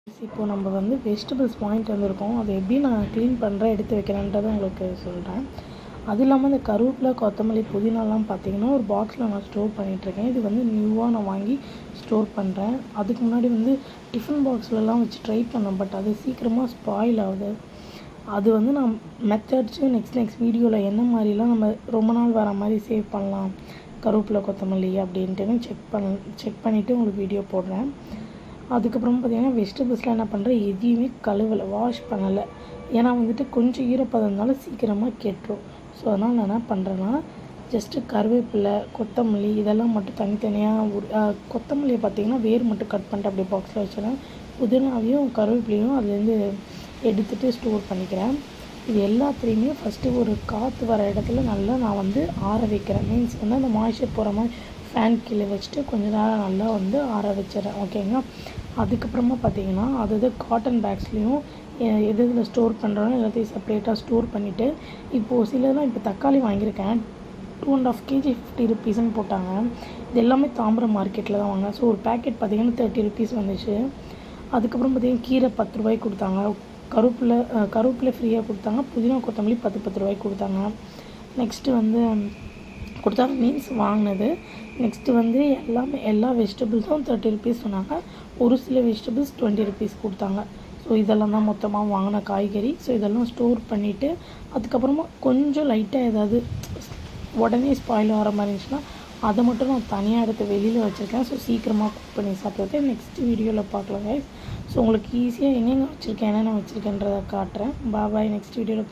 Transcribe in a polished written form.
இப்போ நம்ம வந்து வெஜிடபிள்ஸ் வாங்கிட்டு வந்திருக்கோம். அதை எப்படி நான் க்ளீன் பண்ணுறேன், எடுத்து வைக்கிறேன்றதை உங்களுக்கு சொல்கிறேன். அது இல்லாமல் இந்த கருவேப்பிலை, கொத்தமல்லி, புதினாலாம் பார்த்தீங்கன்னா ஒரு பாக்ஸில் நான் ஸ்டோர் பண்ணிகிட்ருக்கேன். இது வந்து நியூவாக நான் வாங்கி ஸ்டோர் பண்ணுறேன். அதுக்கு முன்னாடி வந்து டிஃபன் பாக்ஸ்லலாம் வச்சு ட்ரை பண்ணேன். பட் அது சீக்கிரமாக ஸ்பாயில் ஆகுது. அது வந்து நான் மெத்தட்ஸு நெக்ஸ்ட் வீடியோவில் என்ன மாதிரிலாம் நம்ம ரொம்ப நாள் வர மாதிரி சேவ் பண்ணலாம் கருவேப்பிலை, கொத்தமல்லி அப்படின்ட்டு செக் பண்ணிவிட்டு உங்களுக்கு வீடியோ போடுறேன். அதுக்கப்புறம் பார்த்திங்கன்னா வெஜிடபிள்ஸ்லாம் என்ன பண்ணுறேன், எதையுமே கழுவலை, வாஷ் பண்ணலை. ஏன்னா வந்துட்டு கொஞ்சம் ஈரப்பதம் இருந்தாலும் சீக்கிரமாக கெட்டுரும். ஸோ அதனால் நான் என்ன பண்ணுறேன்னா, ஜஸ்ட்டு கருவேப்பிலை, கொத்தமல்லி இதெல்லாம் மட்டும் தனித்தனியாக கொத்தமல்லியை பார்த்திங்கன்னா வேர் மட்டும் கட் பண்ணிட்டு அப்படியே பாக்ஸில் வச்சுருவேன். புதினாவையும் கருவேப்பிலையும் அதுலேருந்து எடுத்துகிட்டு ஸ்டோர் பண்ணிக்கிறேன். இது எல்லாத்துலேயுமே ஃபஸ்ட்டு ஒரு காற்று வர இடத்துல நல்லா நான் வந்து ஆற வைக்கிறேன். மீன்ஸ் வந்து அந்த மாய்ச்சர் போகிற மாதிரி ஃபேன் கீழே வச்சுட்டு கொஞ்சம் நேரம் நல்லா வந்து ஆற வச்சிடறேன். ஓகேங்களா. அதுக்கப்புறமா பார்த்தீங்கன்னா அது காட்டன் பேக்ஸ்லேயும் எது இதில் ஸ்டோர் பண்ணுறோன்னு எல்லாத்தையும் செப்பரேட்டாக ஸ்டோர் பண்ணிவிட்டு, இப்போது சிலதெல்லாம் இப்போ தக்காளி வாங்கியிருக்கேன் 2.5 kg 50 rupeesன்னு போட்டாங்க. இது எல்லாமே தாம்பரம் மார்க்கெட்டில் தான் வாங்கினேன். ஸோ ஒரு பேக்கெட் பார்த்திங்கன்னா 30 rupees வந்துச்சு. அதுக்கப்புறம் பார்த்திங்கன்னா கீரை 10 ரூபாய்க்கு கொடுத்தாங்க. கருவேப்பிலை ஃப்ரீயாக கொடுத்தாங்க. புதினா, கொத்தமல்லி 10 ரூபாய்க்கு கொடுத்தாங்க. நெக்ஸ்ட்டு வந்து கொடுத்தாங்க மீன்ஸ் வாங்கினது. நெக்ஸ்ட்டு வந்து எல்லா வெஜிடபிள்ஸும் 30 rupees சொன்னாங்க. ஒரு சில வெஜிடபிள்ஸ் 20 rupees கொடுத்தாங்க. ஸோ இதெல்லாம் தான் மொத்தமாக வாங்கின காய்கறி. ஸோ இதெல்லாம் ஸ்டோர் பண்ணிவிட்டு அதுக்கப்புறமா கொஞ்சம் லைட்டாக ஏதாவது உடனே ஸ்பாயில் ஆகிற மாதிரி இருந்துச்சுன்னா அதை மட்டும் நான் தனியாக எடுத்து வெளியில் வச்சுருக்கேன். ஸோ சீக்கிரமாக குக் பண்ணி சாப்பிட்றது நெக்ஸ்ட் வீடியோவில் பார்க்கலாம் கைஸ். ஸோ உங்களுக்கு ஈஸியாக எங்கெங்கே வச்சுருக்கேன், என்னென்ன வச்சுருக்கேன்றதை காட்டுறேன். பாய். நெக்ஸ்ட் வீடியோவில்